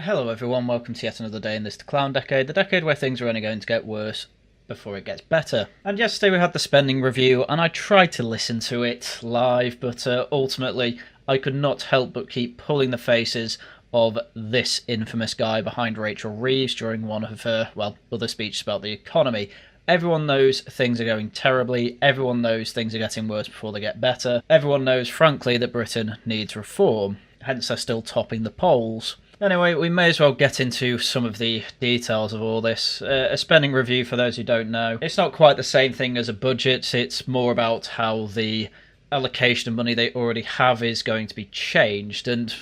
Hello everyone, welcome to yet another day in this clown decade, the decade where things are only going to get worse before it gets better. And yesterday we had the spending review, and I tried to listen to it live, but ultimately I could not help but keep pulling the faces of this infamous guy behind Rachel Reeves during one of her, other speeches about the economy. Everyone knows things are going terribly, everyone knows things are getting worse before they get better, everyone knows, frankly, that Britain needs reform, hence they're still topping the polls. Anyway, we may as well get into some of the details of all this. A spending review, for those who don't know, it's not quite the same thing as a budget, it's more about how the allocation of money they already have is going to be changed, and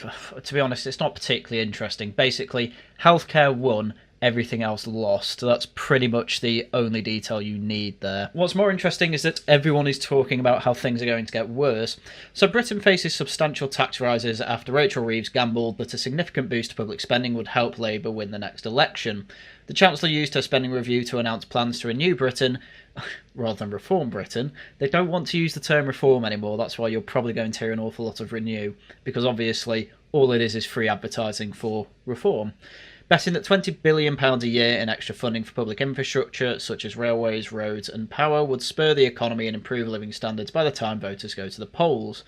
to be honest, it's not particularly interesting. Basically, healthcare won, everything else lost. That's pretty much the only detail you need there. What's more interesting is that everyone is talking about how things are going to get worse. So Britain faces substantial tax rises after Rachel Reeves gambled that a significant boost to public spending would help Labour win the next election. The Chancellor used her spending review to announce plans to renew Britain, rather than reform Britain. They don't want to use the term reform anymore, that's why you're probably going to hear an awful lot of renew, because obviously all it is free advertising for reform. Betting that £20 billion a year in extra funding for public infrastructure, such as railways, roads and power, would spur the economy and improve living standards by the time voters go to the polls.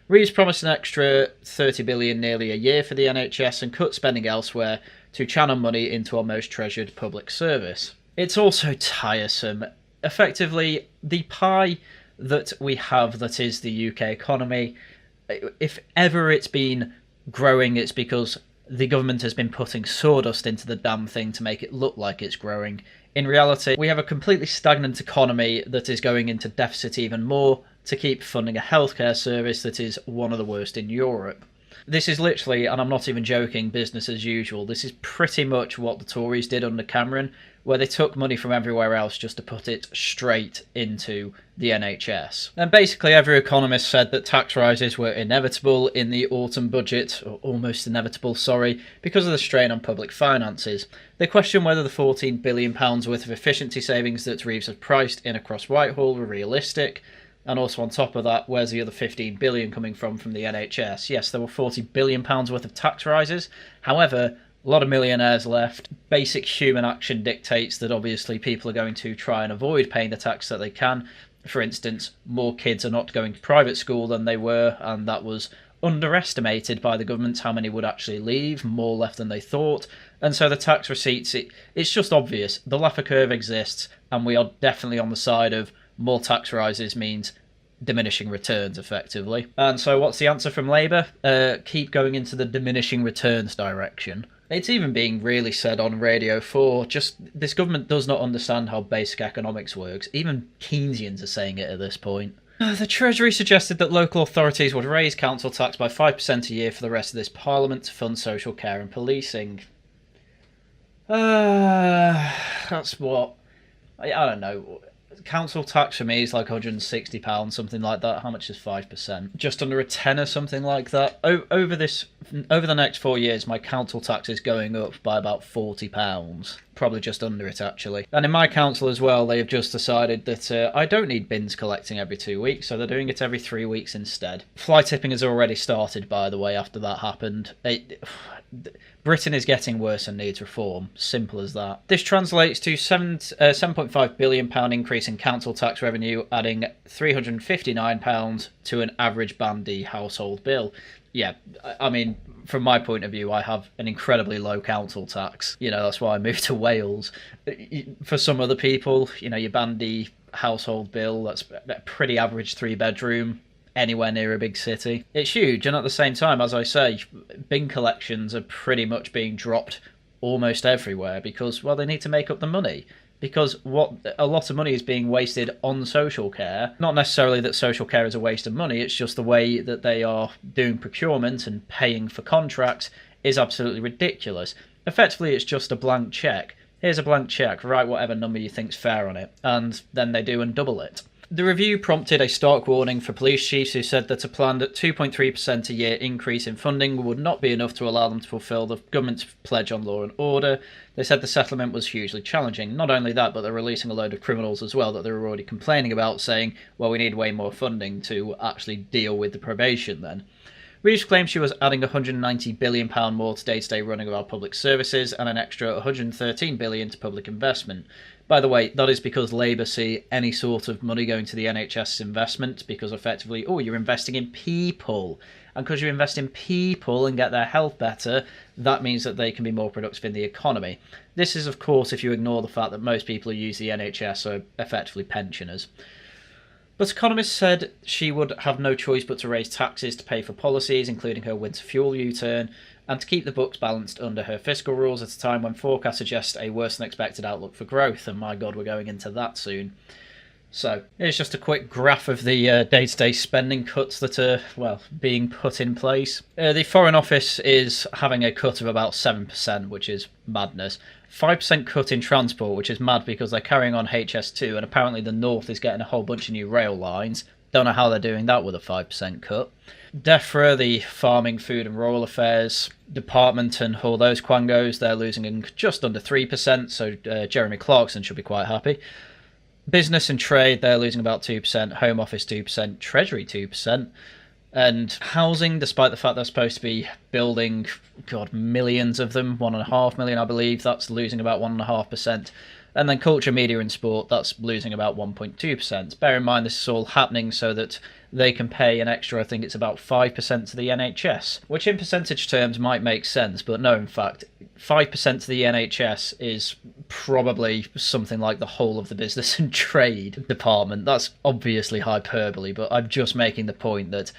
Reeves promised an extra £30 billion nearly a year for the NHS and cut spending elsewhere to channel money into our most treasured public service. It's also tiresome. Effectively, the pie that we have that is the UK economy, if ever it's been growing, it's because the government has been putting sawdust into the damn thing to make it look like it's growing. In reality, we have a completely stagnant economy that is going into deficit even more to keep funding a healthcare service that is one of the worst in Europe. This is literally, and I'm not even joking, business as usual. This is pretty much what the Tories did under Cameron, where they took money from everywhere else just to put it straight into the NHS. And basically every economist said that tax rises were inevitable in the autumn budget, or almost inevitable, sorry, because of the strain on public finances. They questioned whether the £14 billion worth of efficiency savings that Reeves had priced in across Whitehall were realistic. And also on top of that, where's the other £15 billion coming from the NHS? Yes, there were £40 billion worth of tax rises. However, a lot of millionaires left. Basic human action dictates that obviously people are going to try and avoid paying the tax that they can. For instance, more kids are not going to private school than they were, and that was underestimated by the government how many would actually leave, more left than they thought. And so the tax receipts, it's just obvious. The Laffer curve exists, and we are definitely on the side of more tax rises means diminishing returns, effectively. And so what's the answer from Labour? Keep going into the diminishing returns direction. It's even being really said on Radio 4, just this government does not understand how basic economics works. Even Keynesians are saying it at this point. The Treasury suggested that local authorities would raise council tax by 5% a year for the rest of this parliament to fund social care and policing. That's what... I don't know. Council tax for me is like £160, something like that. How much is 5%? Just under a tenner, something like that. Over the next 4 years, my council tax is going up by about £40. Probably just under it, actually. And in my council as well, they have just decided that I don't need bins collecting every 2 weeks, so they're doing it every 3 weeks instead. Fly tipping has already started, by the way, after that happened. Britain is getting worse and needs reform. Simple as that. This translates to £7.5 billion increase in council tax revenue, adding £359 to an average bandy household bill. Yeah, I mean, from my point of view, I have an incredibly low council tax. You know, that's why I moved to Wales. For some other people, you know, your bandy household bill, that's a pretty average 3-bedroom anywhere near a big city. It's huge, and at the same time, as I say, bin collections are pretty much being dropped almost everywhere because, well, they need to make up the money. Because a lot of money is being wasted on social care. Not necessarily that social care is a waste of money, it's just the way that they are doing procurement and paying for contracts is absolutely ridiculous. Effectively, it's just a blank cheque. Here's a blank cheque, write whatever number you think's fair on it, and then they do and double it. The review prompted a stark warning for police chiefs who said that a planned 2.3% a year increase in funding would not be enough to allow them to fulfil the government's pledge on law and order. They said the settlement was hugely challenging. Not only that, but they're releasing a load of criminals as well that they were already complaining about, saying, well, we need way more funding to actually deal with the probation then. Reeves claimed she was adding £190 billion more to day-to-day running of our public services and an extra £113 billion to public investment. By the way, that is because Labour see any sort of money going to the NHS investment because effectively, you're investing in people. And because you invest in people and get their health better, that means that they can be more productive in the economy. This is, of course, if you ignore the fact that most people who use the NHS are effectively pensioners. But economists said she would have no choice but to raise taxes to pay for policies, including her winter fuel U-turn, and to keep the books balanced under her fiscal rules at a time when forecasts suggest a worse than expected outlook for growth, and my god, we're going into that soon. So, here's just a quick graph of the day-to-day spending cuts that are, being put in place. The Foreign Office is having a cut of about 7%, which is madness. 5% cut in transport, which is mad because they're carrying on HS2, and apparently the North is getting a whole bunch of new rail lines. Don't know how they're doing that with a 5% cut. DEFRA, the Farming, Food and Rural Affairs Department, and all those quangos, they're losing just under 3%, so Jeremy Clarkson should be quite happy. Business and trade, they're losing about 2%, Home Office 2%, Treasury 2%, and housing, despite the fact they're supposed to be building, millions of them, 1.5 million I believe, that's losing about 1.5%. And then culture, media and sport, that's losing about 1.2%. Bear in mind this is all happening so that they can pay an extra, I think it's about 5% to the NHS, which in percentage terms might make sense, but no, in fact, 5% to the NHS is probably something like the whole of the business and trade department. That's obviously hyperbole, but I'm just making the point that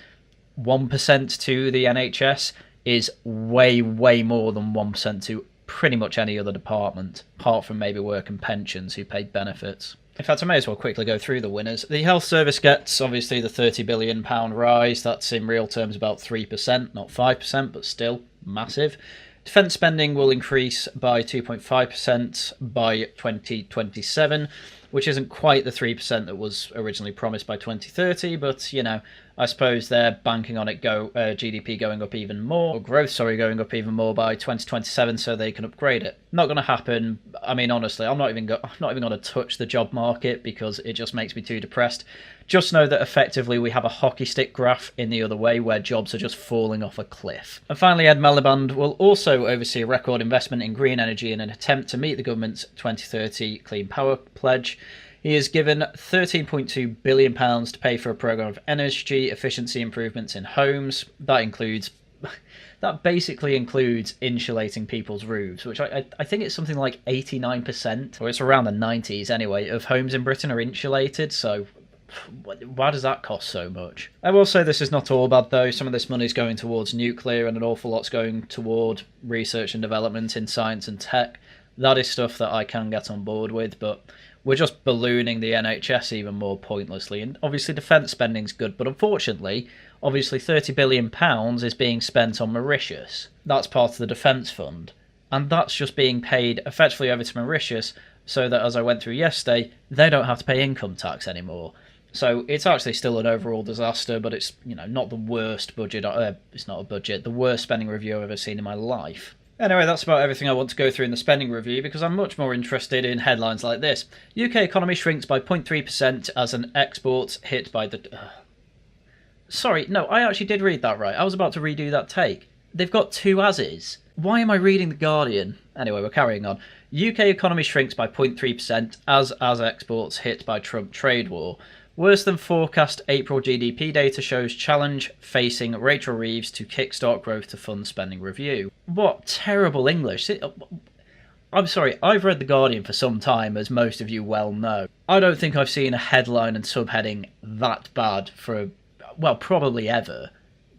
1% to the NHS is way, way more than 1% to pretty much any other department, apart from maybe work and pensions who pay benefits. In fact, I may as well quickly go through the winners. The health service gets, obviously, the £30 billion rise. That's in real terms about 3%, not 5%, but still massive. Defence spending will increase by 2.5% by 2027, which isn't quite the 3% that was originally promised by 2030, but, I suppose they're banking on it GDP going up even more, or growth, going up even more by 2027 so they can upgrade it. Not going to happen. I mean, honestly, I'm not even going to touch the job market because it just makes me too depressed. Just know that effectively we have a hockey stick graph in the other way where jobs are just falling off a cliff. And finally, Ed Miliband will also oversee a record investment in green energy in an attempt to meet the government's 2030 Clean Power pledge. He is given £13.2 billion to pay for a programme of energy efficiency improvements in homes. That basically includes insulating people's roofs, which I think it's something like 89%, or it's around the 90s anyway, of homes in Britain are insulated, so why does that cost so much? I will say this is not all bad though. Some of this money is going towards nuclear and an awful lot's going toward research and development in science and tech. That is stuff that I can get on board with, but we're just ballooning the NHS even more pointlessly. And obviously defence spending's good, but unfortunately, £30 billion is being spent on Mauritius. That's part of the defence fund. And that's just being paid effectively over to Mauritius so that, as I went through yesterday, they don't have to pay income tax anymore. So it's actually still an overall disaster, but it's, not the worst budget. It's not a budget. The worst spending review I've ever seen in my life. Anyway, that's about everything I want to go through in the spending review because I'm much more interested in headlines like this. UK economy shrinks by 0.3% as an export hit by the... Sorry, no, I actually did read that right. I was about to redo that take. They've got two as-is. Why am I reading The Guardian? Anyway, we're carrying on. UK economy shrinks by 0.3% as exports hit by Trump trade war. Worse than forecast April GDP data shows challenge facing Rachel Reeves to kickstart growth to fund spending review. What terrible English. I'm sorry, I've read The Guardian for some time, as most of you well know. I don't think I've seen a headline and subheading that bad for, probably ever.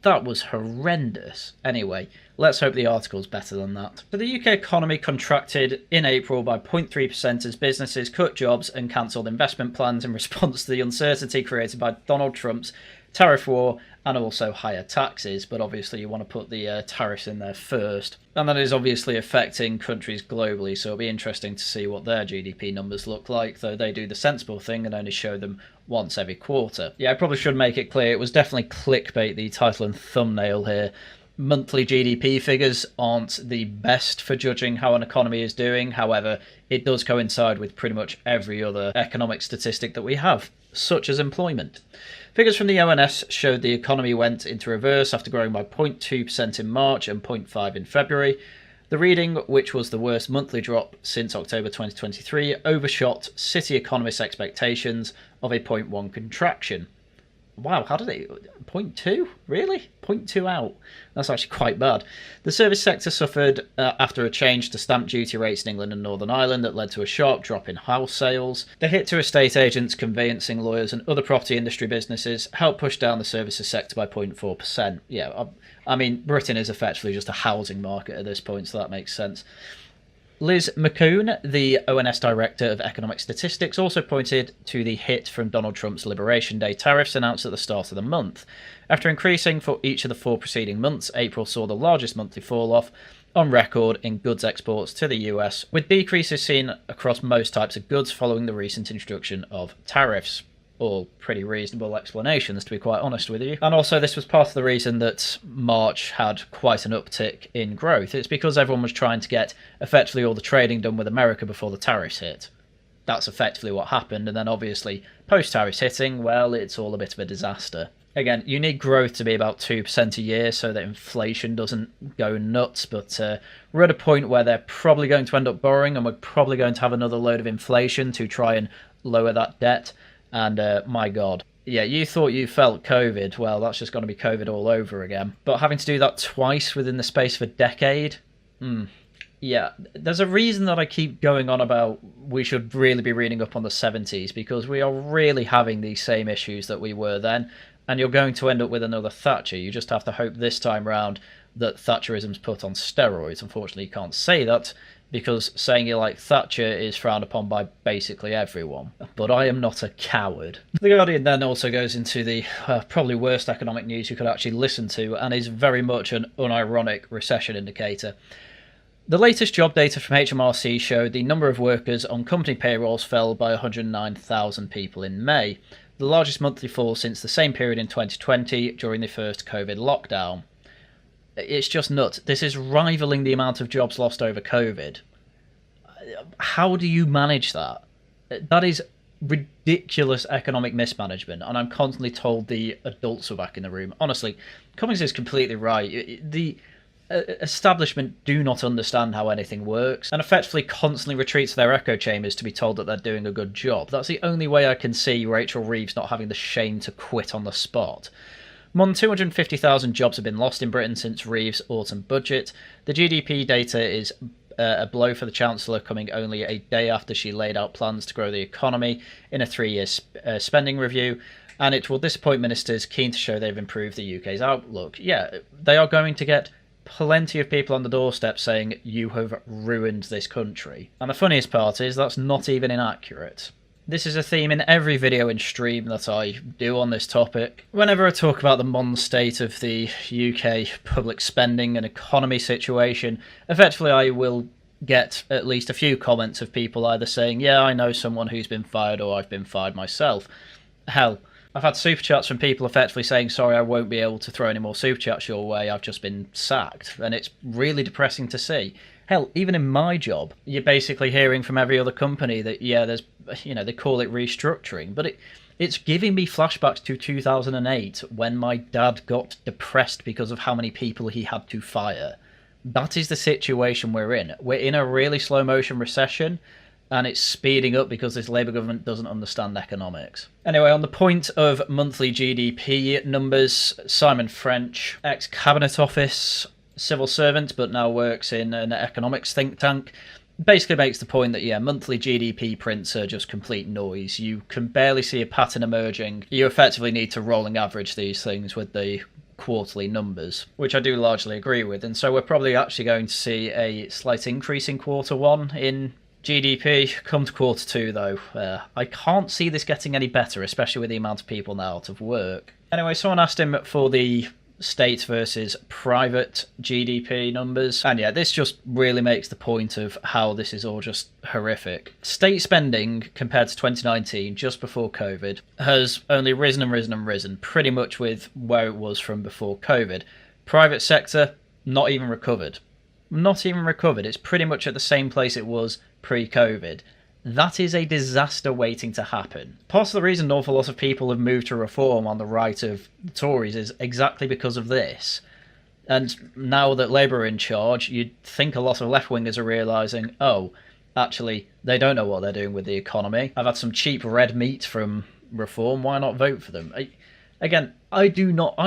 That was horrendous. Anyway, let's hope the article's better than that. So the UK economy contracted in April by 0.3% as businesses cut jobs and cancelled investment plans in response to the uncertainty created by Donald Trump's tariff war and also higher taxes. But obviously you want to put the tariffs in there first. And that is obviously affecting countries globally, so it'll be interesting to see what their GDP numbers look like, though they do the sensible thing and only show them once every quarter. Yeah, I probably should make it clear, it was definitely clickbait, the title and thumbnail here. Monthly GDP figures aren't the best for judging how an economy is doing. However, it does coincide with pretty much every other economic statistic that we have, such as employment. Figures from the ONS showed the economy went into reverse after growing by 0.2% in March and 0.5% in February. The reading, which was the worst monthly drop since October 2023, overshot city economists' expectations of a 0.1% contraction. Wow, how did it? 0.2? Really? 0.2 out. That's actually quite bad. The service sector suffered after a change to stamp duty rates in England and Northern Ireland that led to a sharp drop in house sales. The hit to estate agents, conveyancing lawyers and other property industry businesses helped push down the services sector by 0.4%. Yeah, I mean, Britain is effectively just a housing market at this point, so that makes sense. Liz McCune, the ONS Director of Economic Statistics, also pointed to the hit from Donald Trump's Liberation Day tariffs announced at the start of the month. After increasing for each of the 4 preceding months, April saw the largest monthly fall-off on record in goods exports to the US, with decreases seen across most types of goods following the recent introduction of tariffs. All pretty reasonable explanations, to be quite honest with you. And also, this was part of the reason that March had quite an uptick in growth. It's because everyone was trying to get effectively all the trading done with America before the tariffs hit. That's effectively what happened. And then obviously, post-tariffs hitting, well, it's all a bit of a disaster. Again, you need growth to be about 2% a year so that inflation doesn't go nuts. But we're at a point where they're probably going to end up borrowing, and we're probably going to have another load of inflation to try and lower that debt. And my God, yeah, you thought you felt COVID. Well, that's just going to be COVID all over again. But having to do that twice within the space of a decade, yeah, there's a reason that I keep going on about we should really be reading up on the 70s, because we are really having these same issues that we were then, and you're going to end up with another Thatcher. You just have to hope this time round that Thatcherism's put on steroids. Unfortunately, you can't say that, because saying you like Thatcher is frowned upon by basically everyone. But I am not a coward. The Guardian then also goes into the probably worst economic news you could actually listen to, and is very much an unironic recession indicator. The latest job data from HMRC showed the number of workers on company payrolls fell by 109,000 people in May, the largest monthly fall since the same period in 2020 during the first COVID lockdown. It's just nuts. This is rivaling the amount of jobs lost over COVID. How do you manage that? That is ridiculous economic mismanagement, and I'm constantly told the adults are back in the room. Honestly, Cummings is completely right. The establishment do not understand how anything works, and effectively constantly retreat to their echo chambers to be told that they're doing a good job. That's the only way I can see Rachel Reeves not having the shame to quit on the spot. More than 250,000 jobs have been lost in Britain since Reeves' autumn budget. The GDP data is a blow for the Chancellor, coming only a day after she laid out plans to grow the economy in a 3-year spending review, and it will disappoint ministers keen to show they've improved the UK's outlook. Yeah, they are going to get plenty of people on the doorstep saying you have ruined this country. And the funniest part is that's not even inaccurate. This is a theme in every video and stream that I do on this topic. Whenever I talk about the modern state of the UK public spending and economy situation, effectively I will get at least a few comments of people either saying, yeah, I know someone who's been fired, or I've been fired myself. Hell, I've had super chats from people effectively saying, sorry, I won't be able to throw any more super chats your way, I've just been sacked. And it's really depressing to see. Hell, even in my job, you're basically hearing from every other company that, yeah, there's, they call it restructuring, but it's giving me flashbacks to 2008 when my dad got depressed because of how many people he had to fire. That is the situation we're in. We're in a really slow motion recession, and it's speeding up because this Labour government doesn't understand economics. Anyway, on the point of monthly GDP numbers, Simon French, ex-Cabinet Office, civil servant, but now works in an economics think tank, basically makes the point that, yeah, monthly GDP prints are just complete noise. You can barely see a pattern emerging. You effectively need to rolling average these things with the quarterly numbers, which I do largely agree with. And so we're probably actually going to see a slight increase in Q1 in GDP. Come to Q2, though, I can't see this getting any better, especially with the amount of people now out of work. Anyway, someone asked him for the state versus private GDP numbers, and yeah, this just really makes the point of how this is all just horrific. State spending compared to 2019, just before COVID, has only risen and risen and risen, pretty much with where it was from before COVID. Private sector, not even recovered. Not even recovered. It's pretty much at the same place it was pre-COVID. That is a disaster waiting to happen. Part of the reason an awful lot of people have moved to reform on the right of the Tories is exactly because of this. And now that Labour are in charge, you'd think a lot of left-wingers are realising, oh, actually, they don't know what they're doing with the economy. I've had some cheap red meat from reform, why not vote for them? Again, I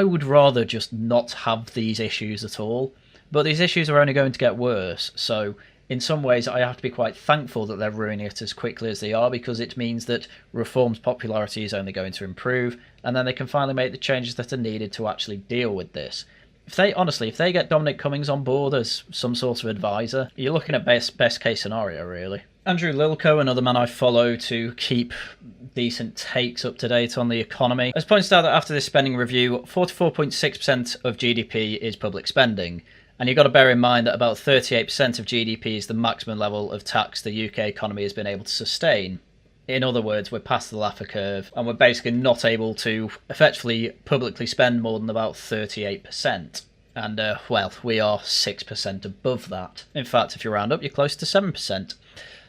would rather just not have these issues at all. But these issues are only going to get worse, so in some ways I have to be quite thankful that they're ruining it as quickly as they are, because it means that reform's popularity is only going to improve, and then they can finally make the changes that are needed to actually deal with this. If they get Dominic Cummings on board as some sort of advisor, you're looking at best case scenario, really. Andrew Lilko, another man I follow to keep decent takes up to date on the economy, has pointed out that after this spending review, 44.6% of GDP is public spending. And you've got to bear in mind that about 38% of GDP is the maximum level of tax the UK economy has been able to sustain. In other words, we're past the Laffer curve, and we're basically not able to effectively publicly spend more than about 38%. And, we are 6% above that. In fact, if you round up, you're close to 7%.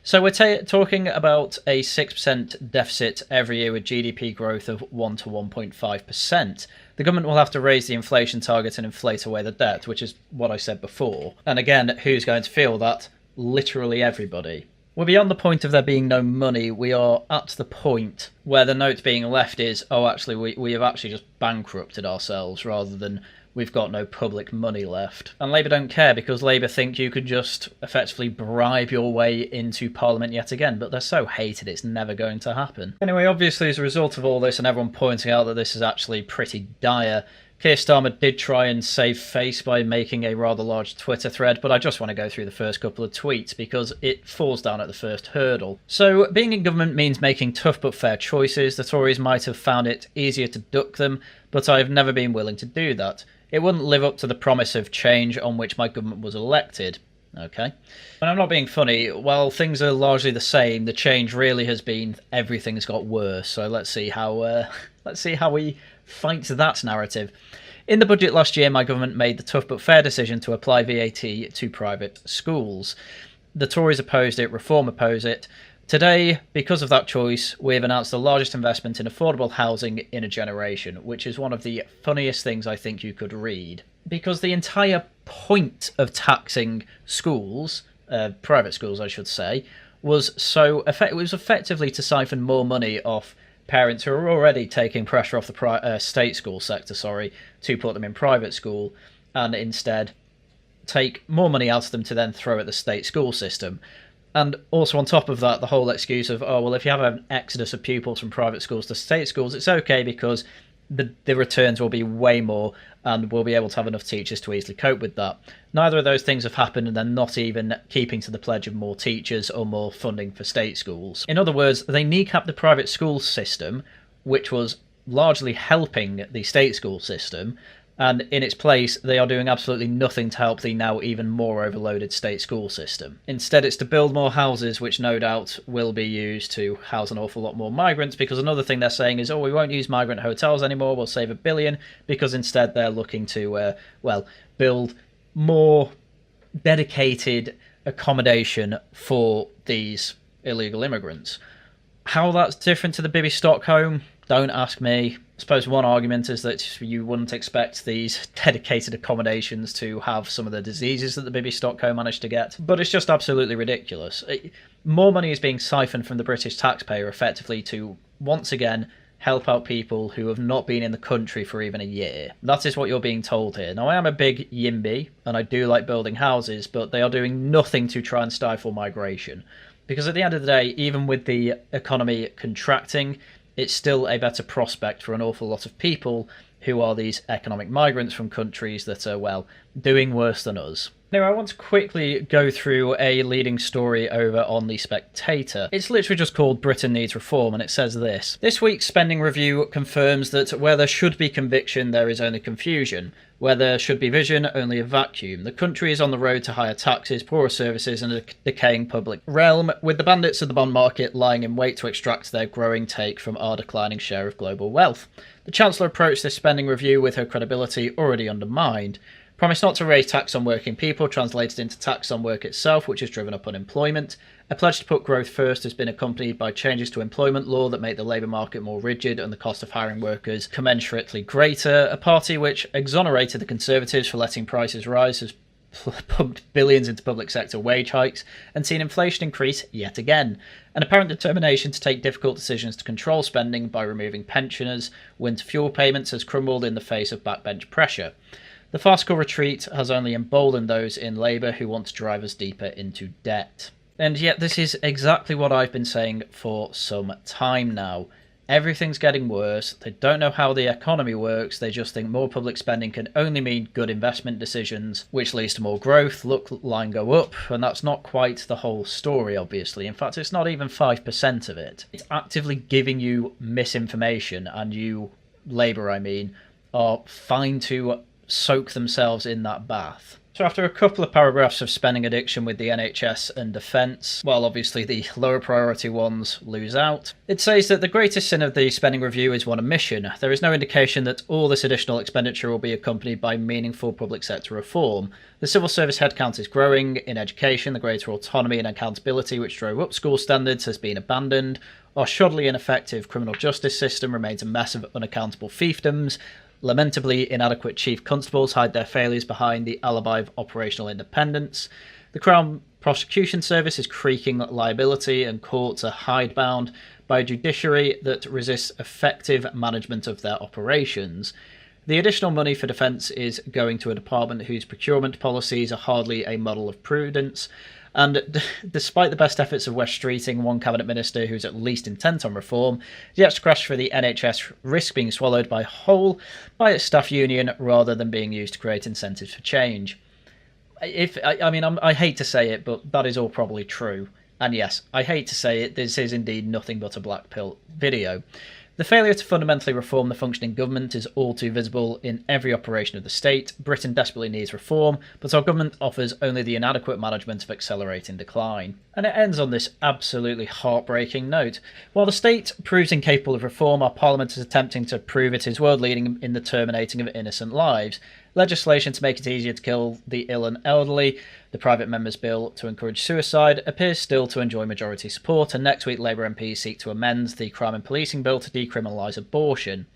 So we're talking about a 6% deficit every year with GDP growth of 1 to 1.5%. The government will have to raise the inflation target and inflate away the debt, which is what I said before. And again, who's going to feel that? Literally everybody. We're beyond the point of there being no money. We are at the point where the note being left is, oh, actually, we have actually just bankrupted ourselves, rather than we've got no public money left. And Labour don't care, because Labour think you could just effectively bribe your way into Parliament yet again, but they're so hated it's never going to happen. Anyway, obviously as a result of all this and everyone pointing out that this is actually pretty dire, Keir Starmer did try and save face by making a rather large Twitter thread, but I just want to go through the first couple of tweets because it falls down at the first hurdle. So, being in government means making tough but fair choices. The Tories might have found it easier to duck them, but I have never been willing to do that. It wouldn't live up to the promise of change on which my government was elected. Okay. And I'm not being funny. While things are largely the same, the change really has been everything's got worse. So let's see how we fight that narrative. In the budget last year, my government made the tough but fair decision to apply VAT to private schools. The Tories opposed it, Reform opposed it. Today, because of that choice, we've announced the largest investment in affordable housing in a generation, which is one of the funniest things I think you could read. Because the entire point of taxing schools, private schools I should say, was effectively to siphon more money off parents who are already taking pressure off the state school sector, to put them in private school, and instead take more money out of them to then throw at the state school system. And also on top of that, the whole excuse of, oh, well, if you have an exodus of pupils from private schools to state schools, it's okay because the returns will be way more and we'll be able to have enough teachers to easily cope with that. Neither of those things have happened, and they're not even keeping to the pledge of more teachers or more funding for state schools. In other words, they kneecapped the private school system, which was largely helping the state school system, and in its place, they are doing absolutely nothing to help the now even more overloaded state school system. Instead, it's to build more houses, which no doubt will be used to house an awful lot more migrants, because another thing they're saying is, oh, we won't use migrant hotels anymore, we'll save $1 billion, because instead they're looking to, build more dedicated accommodation for these illegal immigrants. How that's different to the Bibby Stockholm, don't ask me. I suppose one argument is that you wouldn't expect these dedicated accommodations to have some of the diseases that the Bibby Stockholm managed to get, but it's just absolutely ridiculous. More money is being siphoned from the British taxpayer effectively to, once again, help out people who have not been in the country for even a year. That is what you're being told here. Now, I am a big YIMBY, and I do like building houses, but they are doing nothing to try and stifle migration. Because at the end of the day, even with the economy contracting, it's still a better prospect for an awful lot of people who are these economic migrants from countries that are, doing worse than us. Now, I want to quickly go through a leading story over on The Spectator. It's literally just called Britain Needs Reform, and it says this. This week's spending review confirms that where there should be conviction, there is only confusion. Where there should be vision, only a vacuum. The country is on the road to higher taxes, poorer services, and a decaying public realm, with the bandits of the bond market lying in wait to extract their growing take from our declining share of global wealth. The Chancellor approached this spending review with her credibility already undermined. Promise not to raise tax on working people translated into tax on work itself, which has driven up unemployment. A pledge to put growth first has been accompanied by changes to employment law that make the labour market more rigid and the cost of hiring workers commensurately greater. A party which exonerated the Conservatives for letting prices rise has pumped billions into public sector wage hikes and seen inflation increase yet again. An apparent determination to take difficult decisions to control spending by removing pensioners. Winter fuel payments has crumbled in the face of backbench pressure. The farcical retreat has only emboldened those in Labour who want to drive us deeper into debt. And yet this is exactly what I've been saying for some time now. Everything's getting worse. They don't know how the economy works. They just think more public spending can only mean good investment decisions, which leads to more growth, look line go up, and that's not quite the whole story, obviously. In fact, it's not even 5% of it. It's actively giving you misinformation, and you, Labour I mean, are fine to soak themselves in that bath. So after a couple of paragraphs of spending addiction with the NHS and defence, while obviously the lower priority ones lose out, it says that the greatest sin of the spending review is one omission. There is no indication that all this additional expenditure will be accompanied by meaningful public sector reform. The civil service headcount is growing. In education, the greater autonomy and accountability which drove up school standards has been abandoned. Our shoddily ineffective criminal justice system remains a mess of unaccountable fiefdoms. Lamentably, inadequate chief constables hide their failures behind the alibi of operational independence. The Crown Prosecution Service is creaking liability and courts are hidebound by a judiciary that resists effective management of their operations. The additional money for defence is going to a department whose procurement policies are hardly a model of prudence. And despite the best efforts of West Streeting, one cabinet minister who's at least intent on reform, the extra crash for the NHS risk being swallowed by its staff union rather than being used to create incentives for change. I hate to say it, but that is all probably true. And yes, I hate to say it, this is indeed nothing but a black pill video. The failure to fundamentally reform the functioning government is all too visible in every operation of the state. Britain desperately needs reform, but our government offers only the inadequate management of accelerating decline. And it ends on this absolutely heartbreaking note. While the state proves incapable of reform, our parliament is attempting to prove it is world-leading in the terminating of innocent lives. Legislation to make it easier to kill the ill and elderly, the private member's bill to encourage suicide, appears still to enjoy majority support, and next week Labour MPs seek to amend the crime and policing bill to decriminalise abortion.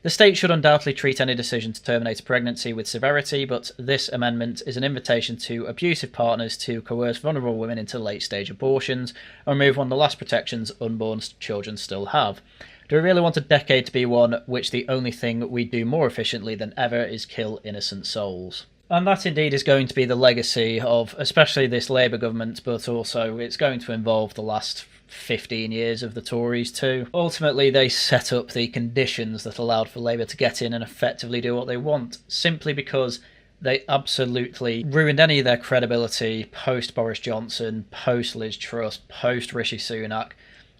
The state should undoubtedly treat any decision to terminate a pregnancy with severity, but this amendment is an invitation to abusive partners to coerce vulnerable women into late-stage abortions and remove one of the last protections unborn children still have. Do we really want a decade to be one which the only thing we do more efficiently than ever is kill innocent souls? And that indeed is going to be the legacy of especially this Labour government, but also it's going to involve the last 15 years of the Tories too. Ultimately, they set up the conditions that allowed for Labour to get in and effectively do what they want, simply because they absolutely ruined any of their credibility post Boris Johnson, post Liz Truss, post Rishi Sunak.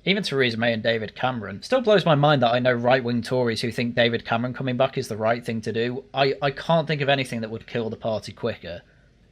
Even Theresa May and David Cameron. Still blows my mind that I know right-wing Tories who think David Cameron coming back is the right thing to do. I can't think of anything that would kill the party quicker.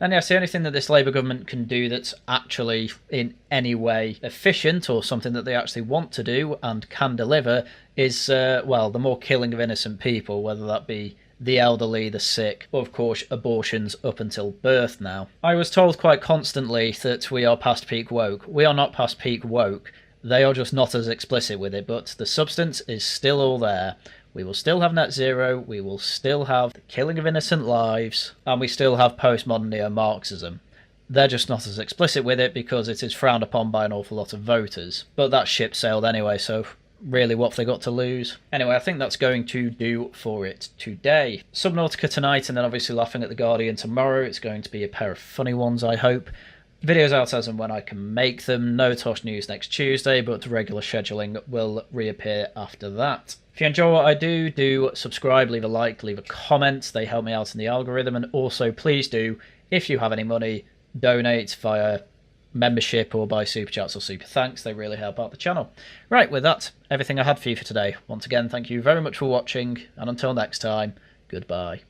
And yes, the only thing that this Labour government can do that's actually in any way efficient or something that they actually want to do and can deliver is, the more killing of innocent people, whether that be the elderly, the sick, or of course abortions up until birth now. I was told quite constantly that we are past peak woke. We are not past peak woke. They are just not as explicit with it, but the substance is still all there. We will still have net zero, we will still have the killing of innocent lives, and we still have postmodern neo-Marxism. They're just not as explicit with it because it is frowned upon by an awful lot of voters. But that ship sailed anyway, so really what have they got to lose? Anyway, I think that's going to do for it today. Subnautica tonight, and then obviously Laughing at the Guardian tomorrow. It's going to be a pair of funny ones, I hope. Videos out as and when I can make them. No Tosh News next Tuesday, but regular scheduling will reappear after that. If you enjoy what I do, do subscribe, leave a like, leave a comment. They help me out in the algorithm. And also, please do, if you have any money, donate via membership or by super chats or super thanks. They really help out the channel. Right, with that, everything I had for you for today. Once again, thank you very much for watching, and until next time, goodbye.